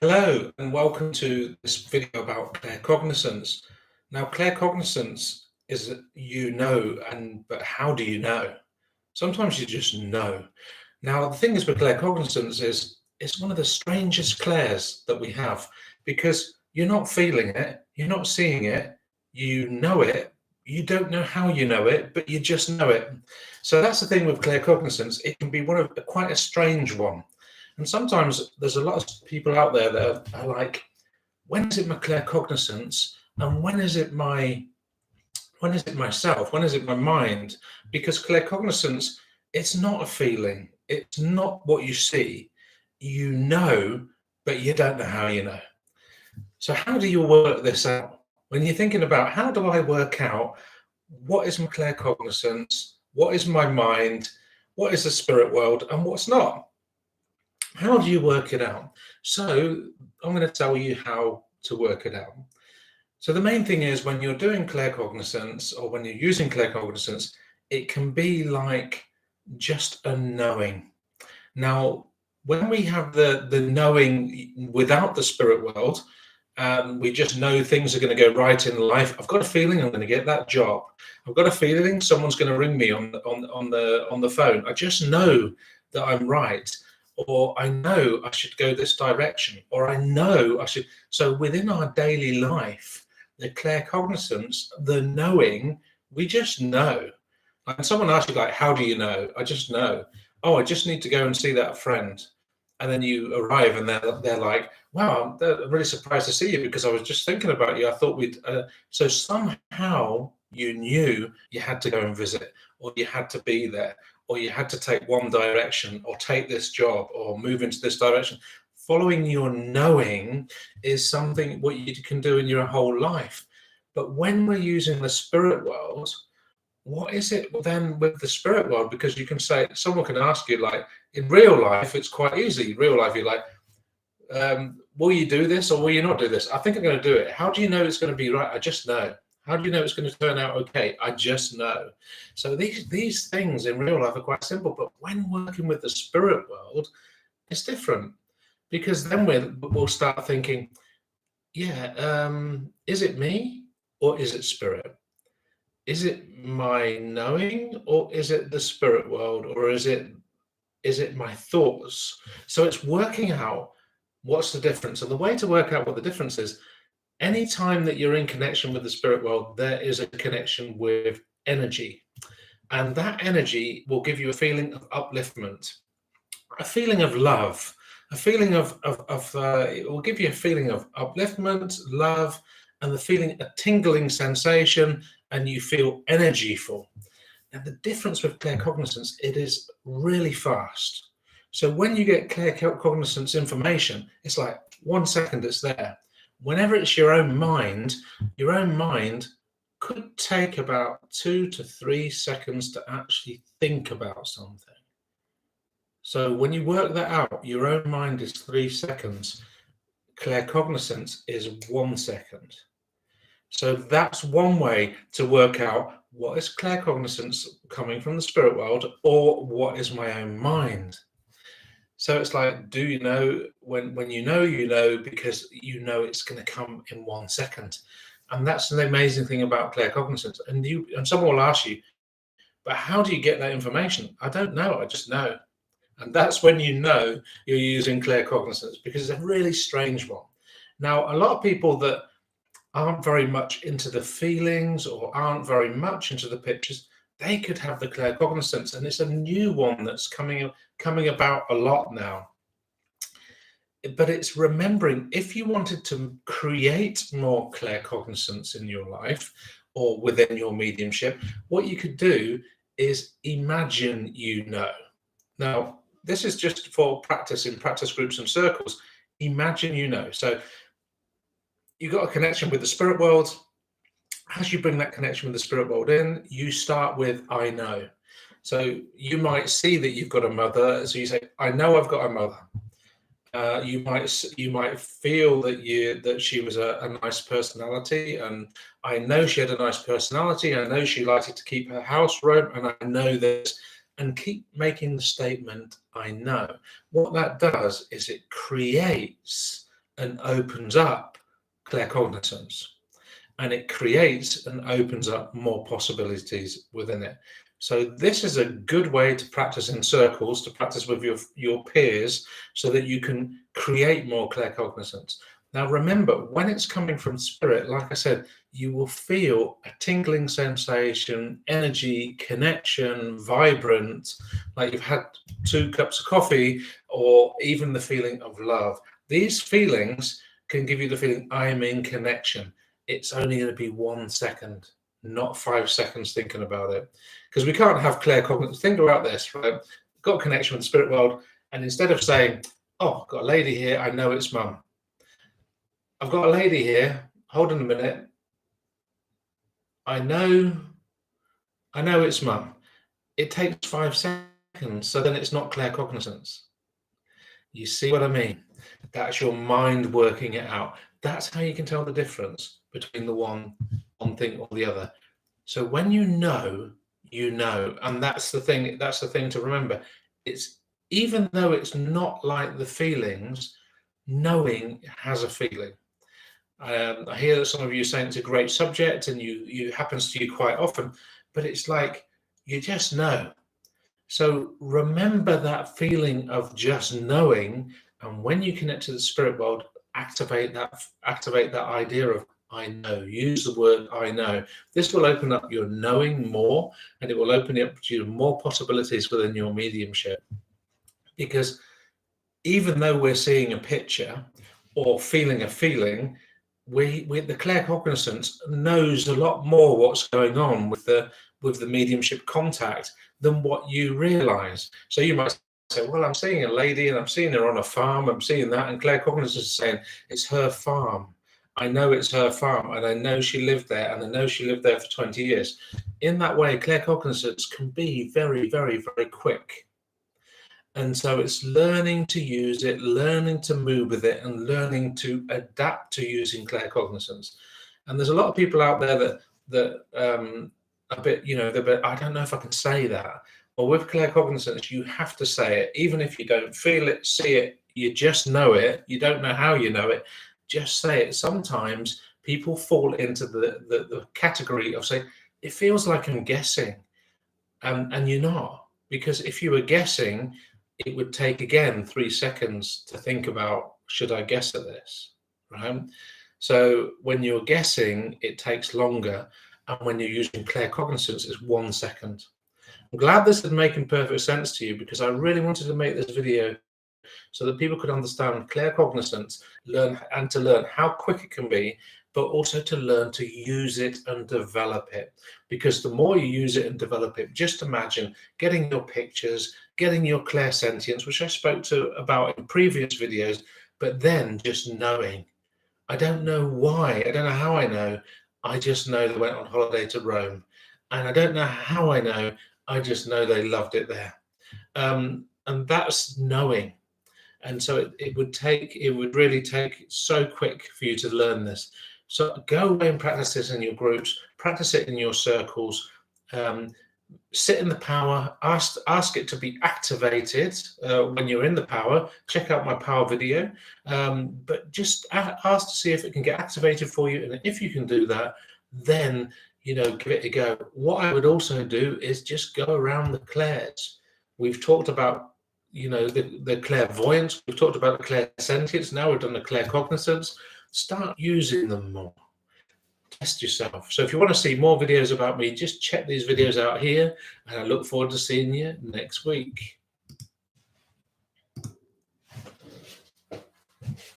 Hello and welcome to this video about claircognizance. Now, claircognizance is but how do you know? Sometimes you just know. Now, the thing is with claircognizance is it's one of the strangest clairs that we have because you're not feeling it, you're not seeing it, you know it, you don't know how you know it, but you just know it. So that's the thing with claircognizance. It can be quite a strange one. And sometimes there's a lot of people out there that are like, when is it my claircognizance and when is it myself? When is it my mind? Because claircognizance, it's not a feeling. It's not what you see. You know, but you don't know how you know. So how do you work this out? When you're thinking about how do I work out what is my claircognizance, what is my mind, what is the spirit world, and what's not? How do you work it out? So I'm going to tell you how to work it out. So the main thing is when you're doing claircognizance or when you're using claircognizance, it can be like just a knowing. Now, when we have the knowing without the spirit world, we just know things are going to go right in life. I've got a feeling I'm going to get that job. I've got a feeling someone's going to ring me on the phone. I just know that I'm right. Or I know I should go this direction, or I know I should. So within our daily life, the claircognizance, the knowing, we just know. And someone asks you, like, how do you know? I just know. Oh, I just need to go and see that friend. And then you arrive and they're like, wow, I'm really surprised to see you because I was just thinking about you. I thought we'd. So somehow you knew you had to go and visit, or you had to be there, or you had to take one direction, or take this job, or move into this direction. Following your knowing is something what you can do in your whole life. But when we're using the spirit world, what is it then with the spirit world? Because you can say, someone can ask you, like, in real life, it's quite easy. In real life, you're like, will you do this or will you not do this? I think I'm going to do it. How do you know it's going to be right? I just know. How do you know it's going to turn out okay? I just know. So these things in real life are quite simple, but when working with the spirit world, it's different, because then we'll start thinking, yeah, is it me or is it spirit? Is it my knowing or is it the spirit world, or is it my thoughts? So it's working out what's the difference. And the way to work out what the difference is, anytime that you're in connection with the spirit world, there is a connection with energy. And that energy will give you a feeling of upliftment, a feeling of love, a feeling it will give you a feeling of upliftment, love, and the feeling, a tingling sensation, and you feel energyful. Now, the difference with claircognizance, it is really fast. So when you get claircognizance information, it's like 1 second it's there. Whenever it's your own mind could take about 2 to 3 seconds to actually think about something. So when you work that out, your own mind is 3 seconds. Claircognizance is 1 second. So that's one way to work out what is claircognizance coming from the spirit world, or what is my own mind. So it's like, do you know? When you know, because you know it's going to come in 1 second. And that's the amazing thing about claircognizance. And someone will ask you, but how do you get that information? I don't know, I just know. And that's when you know you're using claircognizance, because it's a really strange one. Now, a lot of people that aren't very much into the feelings or aren't very much into the pictures, they could have the claircognizance, and it's a new one that's coming about a lot now. But it's remembering, if you wanted to create more claircognizance in your life or within your mediumship, what you could do is imagine you know. Now, this is just for practice in practice groups and circles. Imagine you know. So you've got a connection with the spirit world. As you bring that connection with the spirit world in, you start with I know. So you might see that you've got a mother. So you say, I know I've got a mother. You might feel that she was a nice personality, and I know she had a nice personality. I know she liked to keep her house warm, and I know this. And keep making the statement, I know. What that does is it creates and opens up claircognizance, and it creates and opens up more possibilities within it. So this is a good way to practice in circles, to practice with your peers, so that you can create more claircognizance. Now remember, when it's coming from spirit, like I said, you will feel a tingling sensation, energy, connection, vibrant, like you've had 2 cups of coffee, or even the feeling of love. These feelings can give you the feeling, I'm in connection. It's only going to be 1 second, not 5 seconds thinking about it. Because we can't have claircognizance. Think about this, right? Got a connection with the spirit world, and instead of saying, oh, I've got a lady here, I know it's mum. I've got a lady here, hold on a minute. I know it's mum. It takes 5 seconds, so then it's not claircognizance. You see what I mean? That's your mind working it out. That's how you can tell the difference between the one thing or the other. So when you know, and that's the thing to remember. It's, even though it's not like the feelings, knowing has a feeling. I hear that some of you saying it's a great subject, and you happens to you quite often, but it's like you just know. So remember that feeling of just knowing, and when you connect to the spirit world, activate that idea of I know. Use the word I know. This will open up your knowing more, and it will open up to you more possibilities within your mediumship. Because even though we're seeing a picture or feeling a feeling, the claircognizance knows a lot more what's going on with the mediumship contact than what you realize. So you might say, well, I'm seeing a lady and I'm seeing her on a farm, I'm seeing that, and claircognizance is saying it's her farm. I know it's her farm, and I know she lived there, and I know she lived there for 20 years. In that way, claircognizance can be very, very, very quick. And so it's learning to use it, learning to move with it, and learning to adapt to using claircognizance. And there's a lot of people out there that a bit, I don't know if I can say that. Well, with claircognizance, you have to say it, even if you don't feel it, see it, you just know it. You don't know how you know it. Just say it. Sometimes people fall into the category of saying, it feels like I'm guessing, and you're not. Because if you were guessing, it would take, again, 3 seconds to think about, should I guess at this, right? So when you're guessing, it takes longer. And when you're using claircognizance, it's 1 second. I'm glad this is making perfect sense to you, because I really wanted to make this video so that people could understand claircognizance, learn how quick it can be, but also to learn to use it and develop it. Because the more you use it and develop it, just imagine getting your pictures, getting your clairsentience, which I spoke about in previous videos, but then just knowing. I don't know why, I don't know how I know, I just know they went on holiday to Rome. And I don't know how I know, I just know they loved it there. And that's knowing. And so it would really take so quick for you to learn this. So go away and practice this in your groups, practice it in your circles, sit in the power, ask it to be activated when you're in the power. Check out my power video, but just ask to see if it can get activated for you. And if you can do that, then, give it a go. What I would also do is just go around the clairs. We've talked about the clairvoyance, we've talked about the clairsentience, now we've done the claircognizance. Start using them more. Test yourself. So if you want to see more videos about me, just check these videos out here, and I look forward to seeing you next week.